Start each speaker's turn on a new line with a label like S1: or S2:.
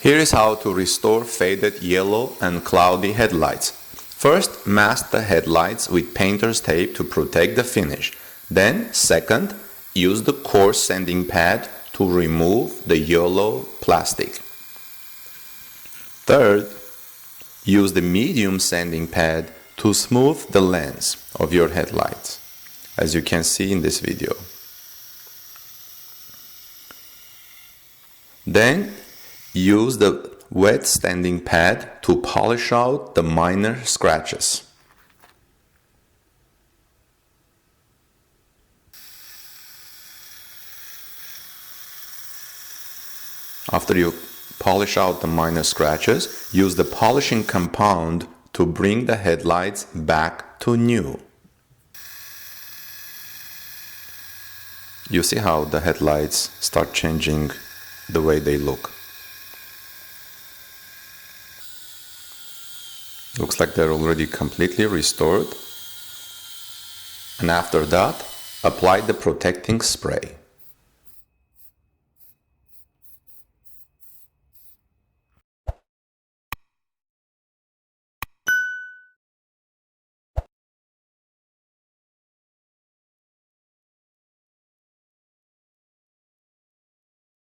S1: Here is how to restore faded yellow and cloudy headlights. First, mask the headlights with painter's tape to protect the finish. Then, second, use the coarse sanding pad to remove the yellow plastic. Third, use the medium sanding pad to smooth the lens of your headlights, as you can see in this video. Then, use the wet sanding pad to polish out the minor scratches. After you polish out the minor scratches, use the polishing compound to bring the headlights back to new. You see how the headlights start changing the way they look. Looks like they're already completely restored. And after that, apply the protecting spray.